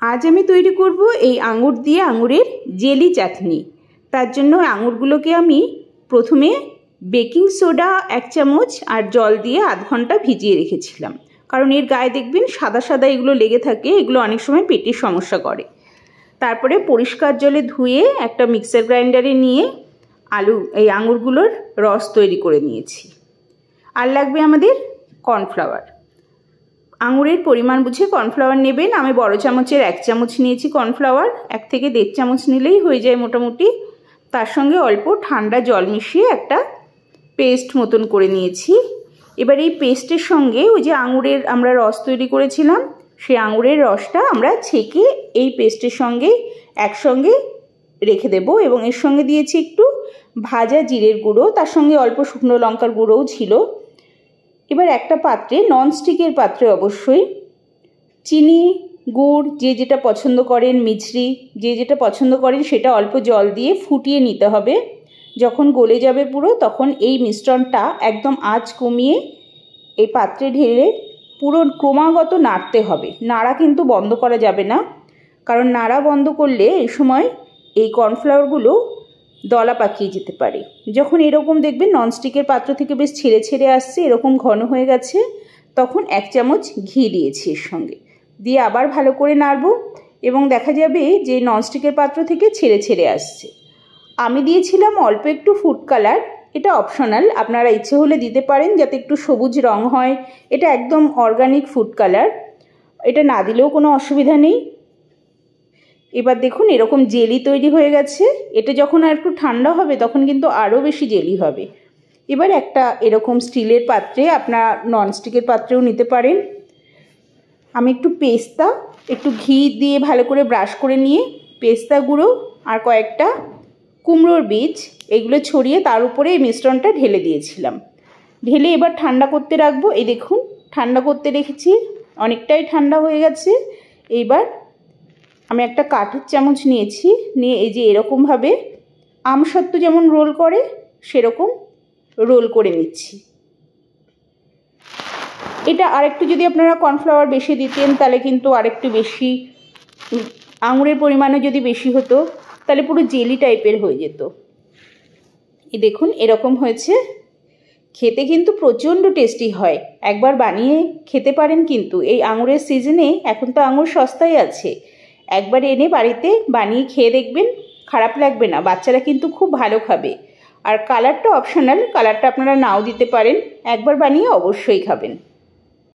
আজ আমি তৈরি করব এই আঙুর দিয়ে আঙুরের জেলি চাটনি। তার জন্য আঙুরগুলোকে আমি প্রথমে বেকিং সোডা 1 চামচ আর জল দিয়ে আধ ঘন্টা ভিজিয়ে রেখেছিলাম, কারণ এর গায়ে দেখবেন সাদা সাদা এগুলো লেগে থাকে, এগুলো অনেক সময় পেটের সমস্যা করে। তারপরে পরিষ্কার জলে ধুয়ে একটা মিক্সার গ্রাইন্ডারে নিয়ে এই আঙুরগুলোর রস তৈরি করে নিয়েছি। আর লাগবে আমাদের কর্নফ্লাওয়ার। আঙুরের পরিমাণ বুঝে কর্নফ্লাওয়ার নেবেন। আমি বড় চামচের 1 চামচ নিয়েছি কর্নফ্লাওয়ার, 1 থেকে 1.5 চামচ নিলেই হয়ে যায় মোটামুটি। তার সঙ্গে অল্প ঠান্ডা জল মিশিয়ে একটা পেস্ট মতন করে নিয়েছি। এবার এই পেস্টের সঙ্গে ওই যে আঙুরের আমরা রস তৈরি করেছিলাম, সেই আঙুরের রসটা আমরা ছেঁকে এই পেস্টের সঙ্গে একসঙ্গে রেখে দেব। এবং এর সঙ্গে দিয়েছি একটু ভাজা জিরের গুঁড়ো, তার সঙ্গে অল্প শুকনো লঙ্কার গুঁড়োও ছিল। এবার একটা পাত্রে, ননস্টিকের পাত্রে অবশ্যই, চিনি, গুড় যে যেটা পছন্দ করেন, মিছরি যে যেটা পছন্দ করেন সেটা অল্প জল দিয়ে ফুটিয়ে নিতে হবে। যখন গলে যাবে পুরো, তখন এই মিশ্রণটা একদম আঁচ কমিয়ে এই পাত্রে ঢেলে পুরো ক্রমাগত নাড়তে হবে। নাড়া কিন্তু বন্ধ করা যাবে না, কারণ নাড়া বন্ধ করলে এই সময় এই কর্নফ্লাওয়ারগুলো দলা পাকিয়ে যেতে পারে। যখন এরকম দেখবেন ননস্টিকের পাত্র থেকে বেশ ছেড়ে ছেড়ে আসছে, এরকম ঘন হয়ে গেছে, তখন 1 চামচ ঘি দিয়েছি এর সঙ্গে, দিয়ে আবার ভালো করে নাড়ব এবং দেখা যাবে যে ননস্টিকের পাত্র থেকে ছেড়ে ছেড়ে আসছে। আমি দিয়েছিলাম অল্প একটু ফুড কালার, এটা অপশনাল, আপনারা ইচ্ছে হলে দিতে পারেন যাতে একটু সবুজ রং হয়। এটা একদম অর্গানিক ফুড কালার, এটা না দিলেও কোনো অসুবিধা নেই। এবার দেখুন এরকম জেলি তৈরি হয়ে গেছে। এটা যখন আর একটু ঠান্ডা হবে তখন কিন্তু আরও বেশি জেলি হবে। এবার একটা এরকম স্টিলের পাত্রে, আপনারা ননস্টিকের পাত্রেও নিতে পারেন, আমি একটু পেস্তা, একটু ঘি দিয়ে ভালো করে ব্রাশ করে নিয়ে পেস্তা গুঁড়ো আর কয়েকটা কুমড়োর বীজ এগুলো ছড়িয়ে তার উপরে এই মিশ্রণটা ঢেলে দিয়েছিলাম। ঢেলে এবার ঠান্ডা করতে রাখবো। এই দেখুন ঠান্ডা করতে রেখেছি, অনেকটাই ঠান্ডা হয়ে গেছে। এইবার আমি একটা কাঠের চামচ নিয়েছি, নিয়ে এই যে এরকমভাবে আমসত্ত্ব যেমন রোল করে সেরকম রোল করে নিচ্ছি। এটা আরেকটু যদি আপনারা কর্নফ্লাওয়ার বেশি দিতেন তাহলে কিন্তু আরেকটু বেশি, আঙুরের পরিমাণও যদি বেশি হতো তাহলে পুরো জেলি টাইপের হয়ে যেত। এই দেখুন এরকম হয়েছে, খেতে কিন্তু প্রচণ্ড টেস্টি হয়। একবার বানিয়ে খেতে পারেন কিন্তু, এই আঙুরের সিজনে এখন তো আঙুর সস্তায় আছে, একবার এনে বাড়িতে বানিয়ে খেয়ে দেখবেন, খারাপ লাগবে না, বাচ্চারা কিন্তু খুব ভালো খাবে। আর কালারটা অপশনাল, কালারটা আপনারা নাও দিতে পারেন, একবার বানিয়ে অবশ্যই খাবেন।